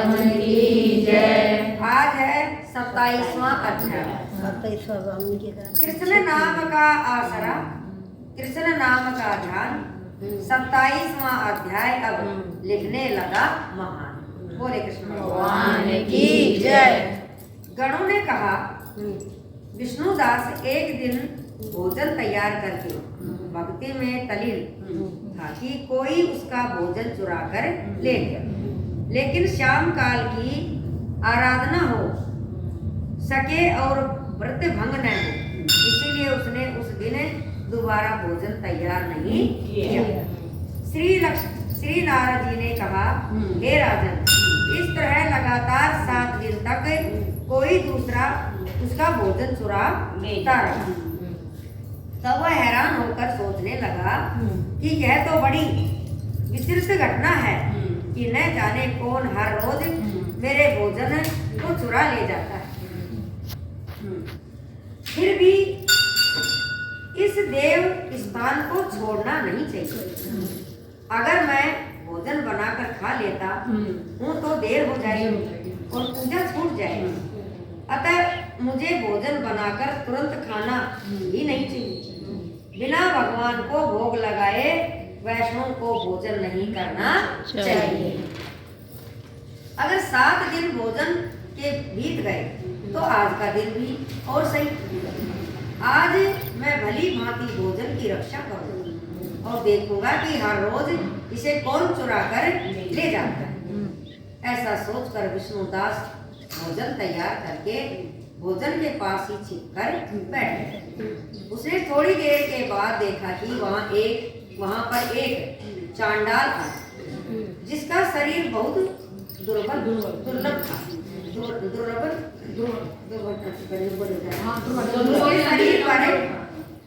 भगवान की जय। आज है 27वां अध्याय। कृष्ण नाम का आसरा, कृष्ण नाम का ध्यान। 27वां अध्याय अब लिखने लगा महान। बोले कृष्ण भगवान की जय। गणों ने कहा, विष्णुदास एक दिन भोजन तैयार करके भक्ति में तल्लीन था कि कोई उसका भोजन चुरा कर ले गया। लेकिन शाम काल की आराधना हो सके और व्रत भंग न हो, इसीलिए उसने उस दिन दोबारा भोजन तैयार नहीं किया। श्री नारद जी ने कहा, हे राजन, इस तरह लगातार 7 दिन तक कोई दूसरा उसका भोजन चुरा लेता रहा। तब वह हैरान होकर सोचने लगा कि यह तो बड़ी विचित्र घटना है कि न जाने कौन हर रोज मेरे भोजन को चुरा ले जाता है। फिर भी इस देव स्थान को छोड़ना नहीं चाहिए। अगर मैं भोजन बनाकर खा लेता हूँ तो देर हो जाएगी और पूजा छूट जाएगी। अतः मुझे भोजन बनाकर तुरंत खाना ही नहीं चाहिए। बिना भगवान को भोग लगाए वैष्णव को भोजन नहीं करना चाहिए। अगर 7 दिन भोजन के बीत गए तो आज का दिन भी और सही। आज मैं भली भांति भोजन की रक्षा करूंगा और देखूंगा कि हर रोज इसे कौन चुरा कर ले जाता है। ऐसा सोचकर विष्णुदास भोजन तैयार करके भोजन के पास ही छिपकर बैठ गया। उसने थोड़ी देर के बाद देखा कि वहां पर एक चांडाल था, जिसका शरीर बहुत दुर्लभ था। उसके शरीर पर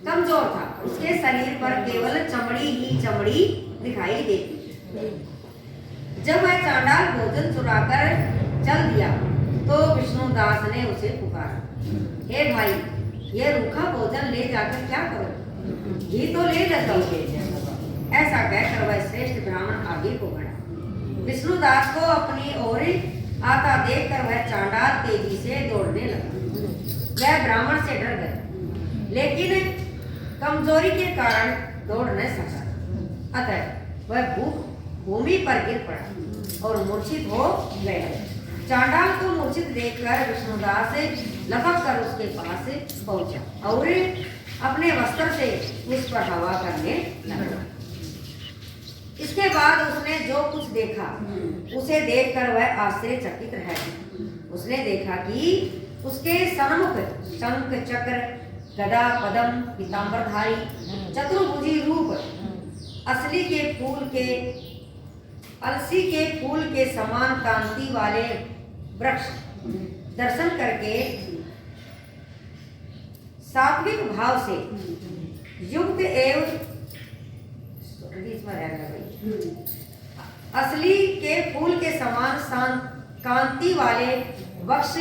कमजोर था। उसके शरीर पर केवल चमड़ी ही चमड़ी दिखाई देती। जब वह चांडाल भोजन चुराकर चल दिया तो विष्णुदास ने उसे पुकारा, हे भाई, ये रूखा भोजन ले जाकर क्या करो? घी तो ले लेता हूँ। ऐसा कहकर वह श्रेष्ठ ब्राह्मण आगे को बढ़ा। विष्णुदास को अपनी ओर आता देखकर वह चांडाल तेजी से दौड़ने लगा। वह ब्राह्मण से डर गया, लेकिन कमजोरी के कारण दौड़ न सका। अतः वह भूमि पर गिर पड़ा और मूर्छित हो गया। चांडाल को मूर्छित देखकर विष्णुदास लपक कर उसके पास पहुंचा और अपने वस्त्र से उस पर हवा करने लगा। इसके बाद उसने जो कुछ देखा उसे देखकर वह आश्चर्यचकित रह गया। उसने देखा कि उसके सन्मुख शंख चक्र गदा पद्म पीतांबरधारी चतुर्भुजी रूप अलसी के फूल के समान कांति वाले वृक्ष दर्शन करके सात्विक भाव से युक्त एवं असली के फूल के समान कांति वाले वृक्ष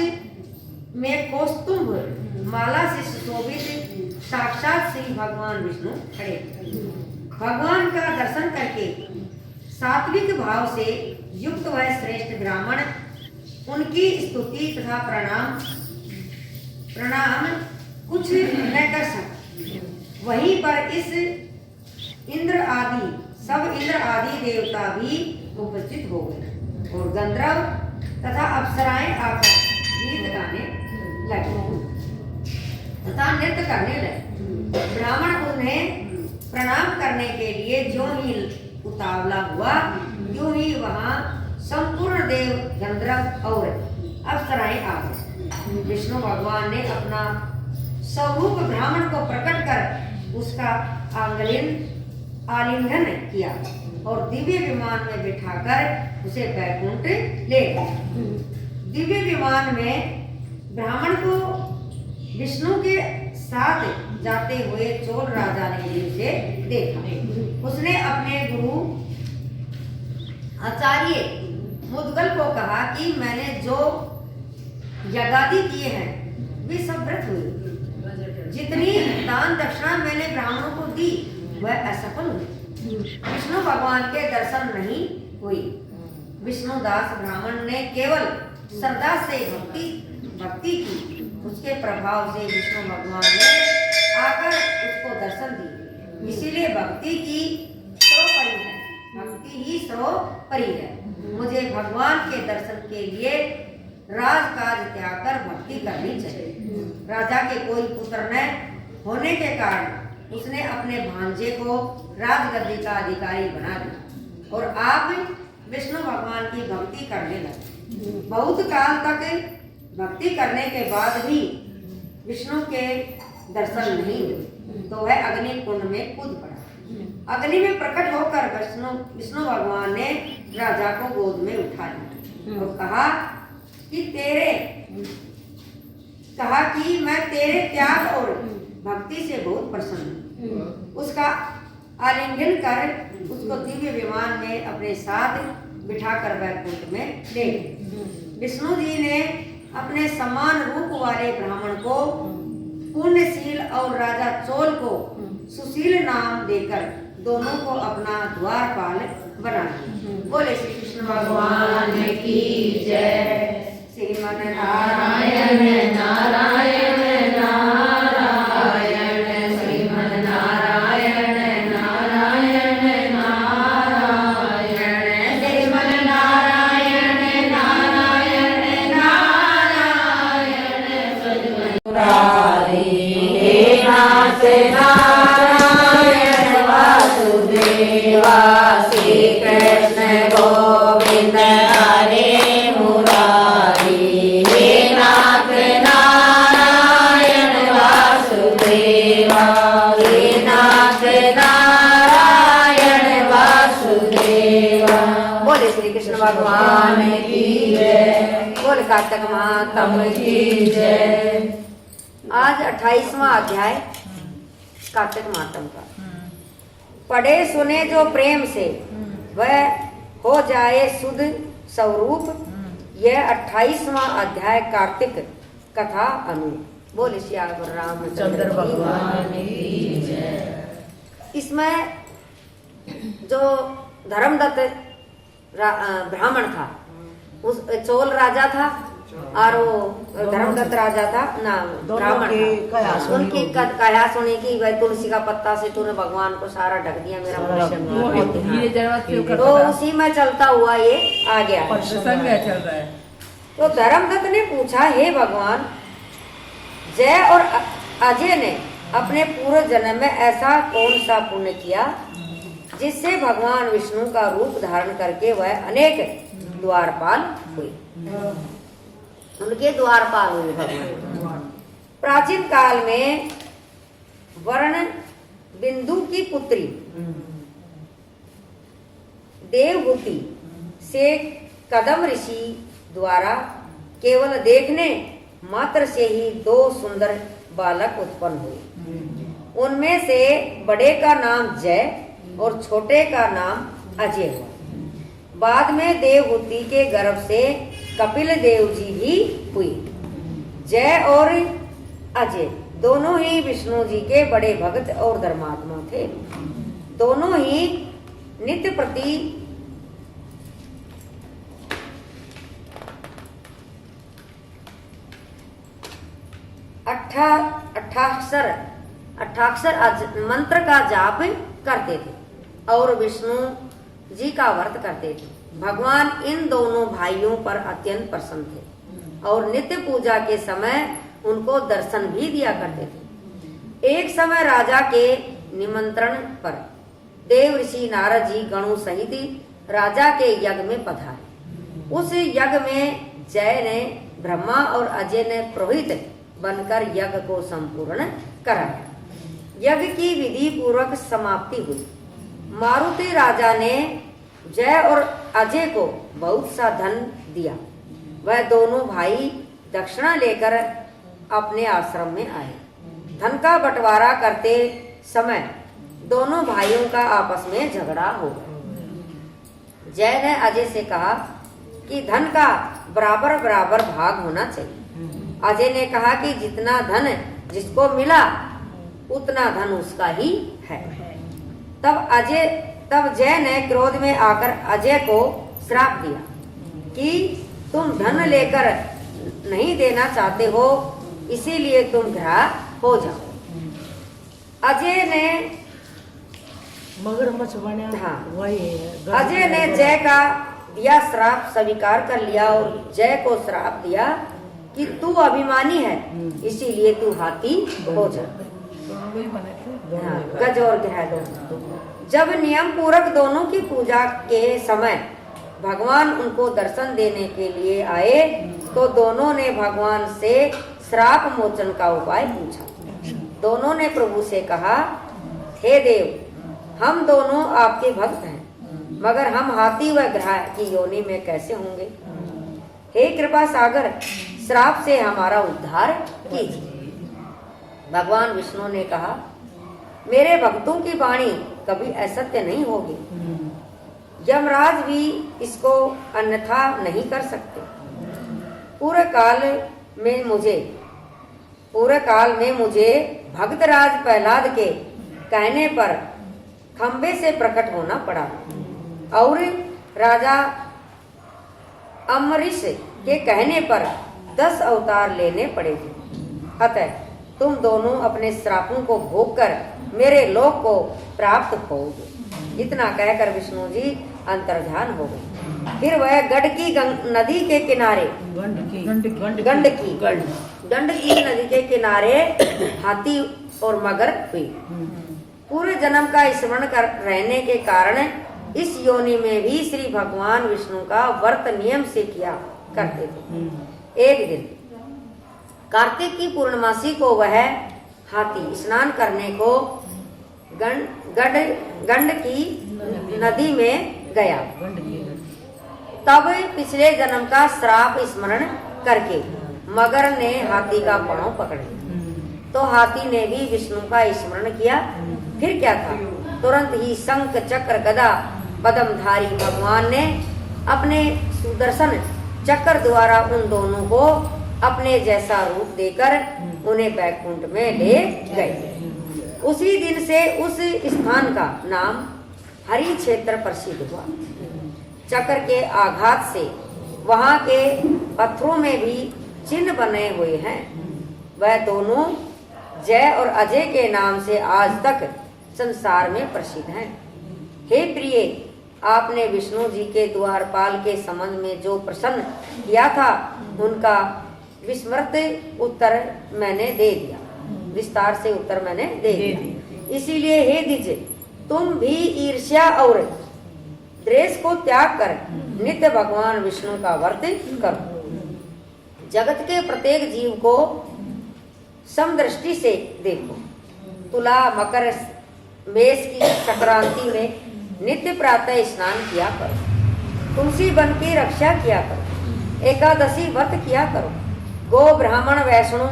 में कौस्तुभ माला से सुशोभित साक्षात श्री भगवान विष्णु खड़े। भगवान का दर्शन करके सात्विक भाव से युक्त वह श्रेष्ठ ब्राह्मण उनकी स्तुति तथा प्रणाम कुछ न कर सका। वहीं पर इंद्र आदि देवता भी उपस्थित हो गए और गंधर्व तथा अप्सराएं आकर गीत गाने लगे तथा नृत्य करने लगे। ब्राह्मण उन्हें प्रणाम करने के लिए जो ही उतावला हुआ, यूं ही वहां संपूर्ण देव गंधर्व और अप्सराएं आ गए। विष्णु भगवान ने अपना स्वरूप ब्राह्मण को प्रकट कर उसका आलिंगन किया और दिव्य विमान में बिठाकर उसे बैकुंठ ले गए। दिव्य विमान में ब्राह्मण को विष्णु के साथ जाते हुए चोल राजा ने उसे देखा। उसने अपने गुरु आचार्य मुद्गल को कहा कि मैंने जो यज्ञादि किए हैं वे सब व्रत हुए। जितनी दान दक्षिणा मैंने ब्राह्मणों को दी वह असफल हुई। विष्णु भगवान के दर्शन नहीं हुई। विष्णुदास ब्राह्मण ने केवल श्रद्धा से भक्ति की, उसके प्रभाव से विष्णु भगवान ने आकर उसको दर्शन दिए। इसीलिए भक्ति की सर्वोपरि है, भक्ति ही सर्वोपरि है। मुझे भगवान के दर्शन के लिए राजकाज त्याग कर भक्ति करनी चाहिए। राजा के कोई पुत्र न होने के कारण उसने अपने भांजे को राजगद्दी का अधिकारी बना दिया और आप विष्णु भगवान की भक्ति करने लगे। बहुत काल तक भक्ति करने के बाद भी विष्णु के दर्शन नहीं हुए तो वह अग्नि कुंड में कूद पड़ा। अग्नि में प्रकट होकर विष्णु भगवान ने राजा को गोद में उठा लिया और कहा कि मैं तेरे त्याग और भक्ति से बहुत प्रसन्न हूँ। उसका आलिंगन कर उसको दिव्य विमान में अपने साथ बिठाकर वैकुंठ में ले गए। विष्णु जी ने अपने समान रूप वाले ब्राह्मण को पुण्यशील और राजा चोल को सुशील नाम देकर दोनों को अपना द्वारपाल बना दिया। बोले श्री कृष्ण भगवान की जय। श्रीमन नारायण नारायण नारायण, श्रीमन नारायण नारायण नारायण, श्रीमन नारायण नारायण नारायण, मुरारी हे नाथ नारायण वासुदेवा, श्री कृष्ण गोविंद हरे मुरारी, हे नाथ नारायण वासुदेवा, हे नाथ नारायण वासुदेवा। बोले श्री कृष्ण भगवान की जय। बोले कार्तिक महात्म की जय। आज 28वां अध्याय कार्तिक महात्म का। पढ़े सुने जो प्रेम से वह हो जाए शुद्ध स्वरूप। यह 28वां अध्याय कार्तिक कथा अनु। बोले श्याम रामचंद्र भगवान की जय। इसमें जो धर्मदत्त ब्राह्मण था, उस चोल राजा था और वो धर्मदत्त राजा था ना, ब्राह्मण था। उनकी कहा सुनी कि भाई तुलसी का पत्ता से तूने भगवान को सारा ढक दिया, मेरा तो उसी में चलता हुआ ये आ गया। तो धर्मदत्त ने पूछा, हे भगवान, जय और अजय ने अपने पूर्व जन्म में ऐसा कौन सा पुण्य किया जिससे भगवान विष्णु का रूप धारण करके वह अनेक द्वारपाल हुए। उनके द्वारपाल हुए भगवान। प्राचीन काल में वर्ण बिंदु की पुत्री देवहूति से कदम ऋषि द्वारा केवल देखने मात्र से ही 2 सुंदर बालक उत्पन्न हुए। उनमें से बड़े का नाम जय और छोटे का नाम अजय हुआ। बाद में देवहूति के गर्भ से कपिल देव जी भी हुई। जय और अजय दोनों ही विष्णु जी के बड़े भक्त और धर्मात्मा थे। दोनों ही नित्य प्रति अठाक्षर मंत्र का जाप करते थे और विष्णु जी का व्रत करते थे। भगवान इन दोनों भाइयों पर अत्यंत प्रसन्न थे और नित्य पूजा के समय उनको दर्शन भी दिया करते थे। एक समय राजा के निमंत्रण पर देव ऋषि नारद जी गणों सहित राजा के यज्ञ में पधारे। उस यज्ञ में जय ने ब्रह्मा और अजय ने पुरोहित बनकर यज्ञ को संपूर्ण कराया। यज्ञ की विधि पूर्वक समाप्ति हुई। मारुति राजा ने जय और अजय को बहुत सा धन दिया। वह दोनों भाई दक्षिणा लेकर अपने आश्रम में आए। धन का बंटवारा करते समय दोनों भाइयों का आपस में झगड़ा हो गया। जय ने अजय से कहा कि धन का बराबर बराबर भाग होना चाहिए। अजय ने कहा कि जितना धन जिसको मिला उतना धन उसका ही है। तब जय ने क्रोध में आकर अजय को श्राप दिया कि तुम धन लेकर नहीं देना चाहते हो, इसीलिए तुम ग्राह हो जाओ। अजय ने मगरमच्छ बना। हाँ। वही है। अजय ने जय का दिया श्राप स्वीकार कर लिया और जय को श्राप दिया कि तू अभिमानी है, इसीलिए तू हाथी हो जा। हाँ, गज और ग्रह दोनों। जब नियम पूर्वक दोनों की पूजा के समय भगवान उनको दर्शन देने के लिए आए तो दोनों ने भगवान से श्राप मोचन का उपाय पूछा। दोनों ने प्रभु से कहा, हे देव, हम दोनों आपके भक्त हैं, मगर हम हाथी व ग्रह की योनि में कैसे होंगे? हे कृपा सागर, श्राप से हमारा उद्धार कीजिए। भगवान विष्णु ने कहा, मेरे भक्तों की वाणी कभी असत्य नहीं होगी। यमराज भी इसको अन्यथा नहीं कर सकते। पूरे काल में मुझे भक्तराज प्रहलाद के कहने पर खंबे से प्रकट होना पड़ा और राजा अम्बरीश के कहने पर 10 अवतार लेने पड़े थे। अतः तुम दोनों अपने श्रापों को भोग कर मेरे लोक को प्राप्त होगे। इतना कहकर विष्णु जी अंतर्ध्यान हो गए। फिर वह गंडकी नदी के किनारे गंडकी नदी के किनारे हाथी और मगर हुई। पूरे जन्म का स्मरण कर रहने के कारण इस योनि में भी श्री भगवान विष्णु का व्रत नियम से किया करते थे। एक दिन कार्तिक की पूर्णमासी को वह हाथी स्नान करने को गंडकी नदी में गया। तब पिछले जन्म का श्राप स्मरण करके मगर ने हाथी का पांव पकड़े तो हाथी ने भी विष्णु का स्मरण किया। फिर क्या था, तुरंत ही शंख चक्र गदा पद्मधारी भगवान ने अपने सुदर्शन चक्र द्वारा उन दोनों को अपने जैसा रूप देकर उन्हें बैकुंठ में ले गए। उसी दिन से उस स्थान का नाम हरि क्षेत्र प्रसिद्ध हुआ। चक्र के आघात से वहां के पत्थरों में भी चिन्ह बने हुए हैं। वह दोनों जय और अजय के नाम से आज तक संसार में प्रसिद्ध हैं। हे प्रिय, आपने विष्णु जी के द्वारपाल के संबंध में जो प्रश्न किया था उनका विस्मृत उत्तर मैंने दे दिया, विस्तार से उत्तर मैंने दे दिया। इसीलिए हे द्विज, तुम भी ईर्ष्या और द्वेष को त्याग कर नित्य भगवान विष्णु का व्रत करो। जगत के प्रत्येक जीव को समदृष्टि से देखो। तुला मकर मेष की संक्रांति में नित्य प्रातः स्नान किया करो। तुलसी वन की रक्षा किया करो। एकादशी व्रत किया करो। गो ब्राह्मण वैष्णव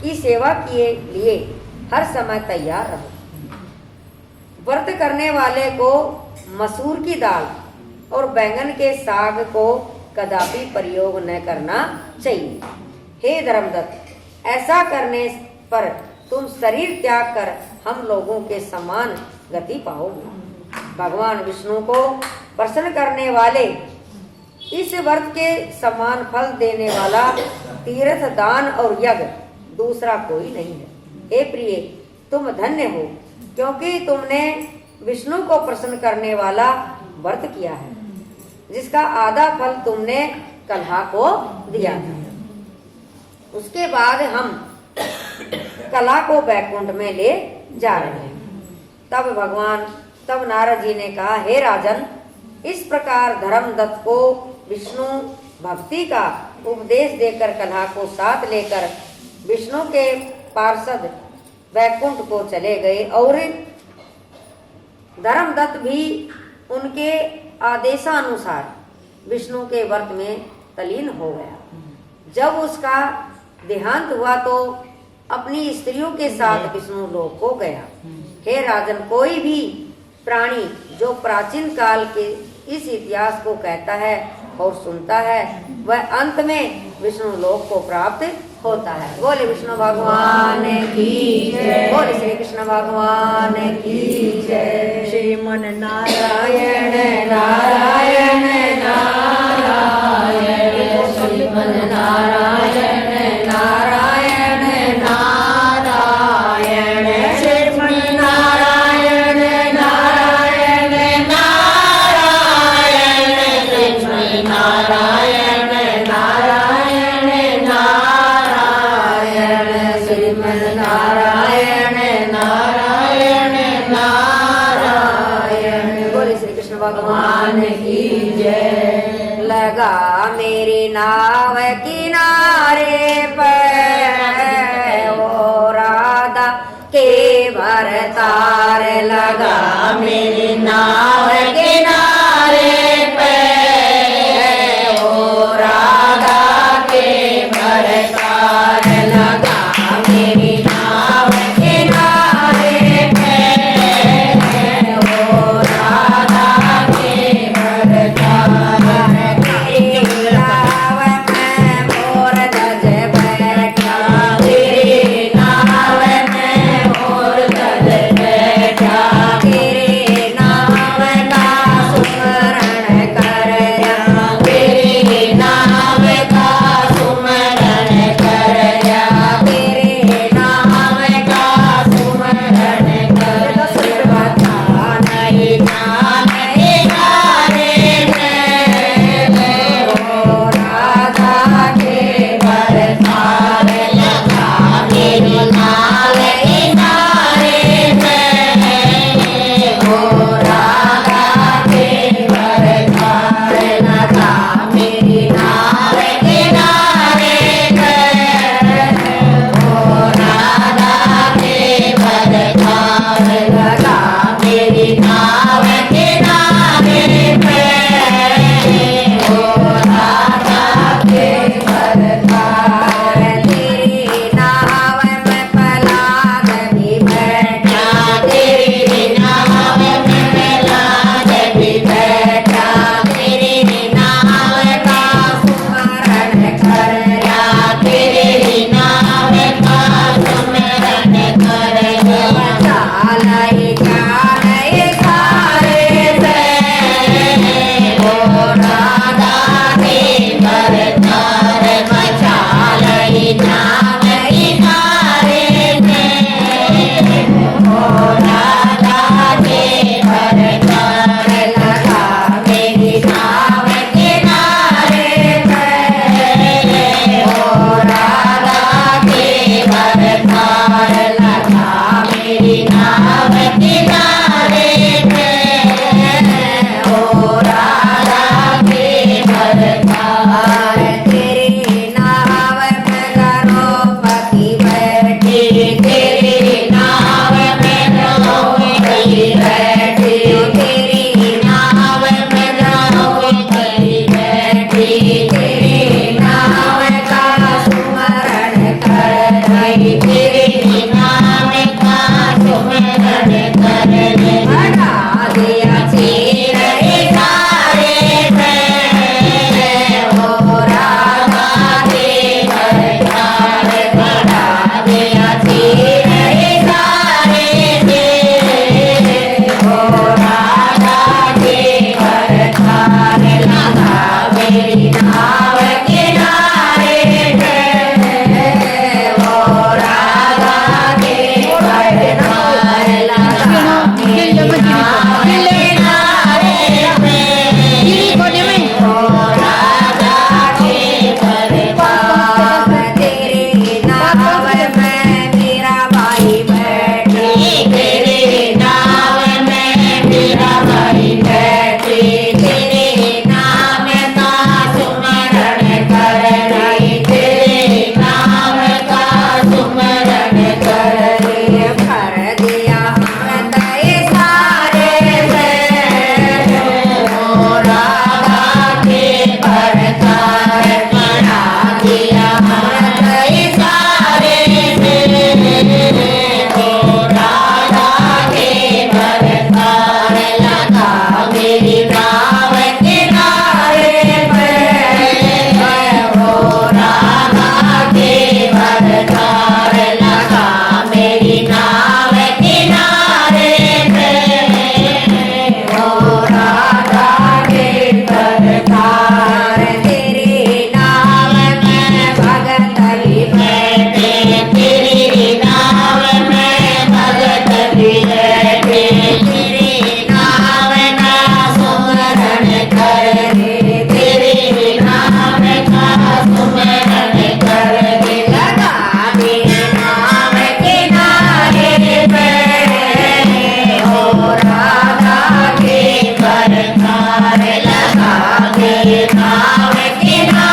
की सेवा किए लिए हर समय तैयार रहो। व्रत करने वाले को मसूर की दाल और बैंगन के साग को कदापि प्रयोग न करना चाहिए। हे धर्मदत्त, ऐसा करने पर तुम शरीर त्याग कर हम लोगों के समान गति पाओगे। भगवान विष्णु को प्रसन्न करने वाले इस व्रत के समान फल देने वाला तीर्थ दान और यज्ञ दूसरा कोई नहीं है। हे प्रिय, तुम धन्य हो क्योंकि तुमने विष्णु को प्रसन्न करने वाला व्रत किया है, जिसका आधा फल तुमने कलहा को दिया था। उसके बाद हम कला को बैकुंठ में ले जा रहे हैं। तब नारद जी ने कहा, हे राजन, इस प्रकार धर्मदत्त को विष्णु भक्ति का उपदेश देकर कलहा को साथ लेकर विष्णु के पार्षद बैकुंठ को चले गए और धर्मदत्त भी उनके आदेशानुसार विष्णु के व्रत में तल्लीन हो गया। जब उसका देहांत हुआ तो अपनी स्त्रियों के साथ विष्णु लोक को गया। हे राजन, कोई भी प्राणी जो प्राचीन काल के इस इतिहास को कहता है और सुनता है वह अंत में विष्णु लोक को प्राप्त होता है। बोले विष्णु भगवान की जय। बोले श्री कृष्ण भगवान की जय। श्रीमन नारायण नारायण नारायण नारायण नारायण नारायण श्रीमन नारायण नारायण नारायण। बोले श्री कृष्ण भगवान की जय। लगा मेरी नाव किनारे पर ओ राधा के भरतार लगा मेरी नाव किनारे पे ओ राधा के भरतार लगा मेरी नाव किनारे पे ओ राधा के भरतार नाव में मोर ध्वज बैठा तेरी नाव में मोर ध्वज बैठा तेरे नाम का सुमरण किनारे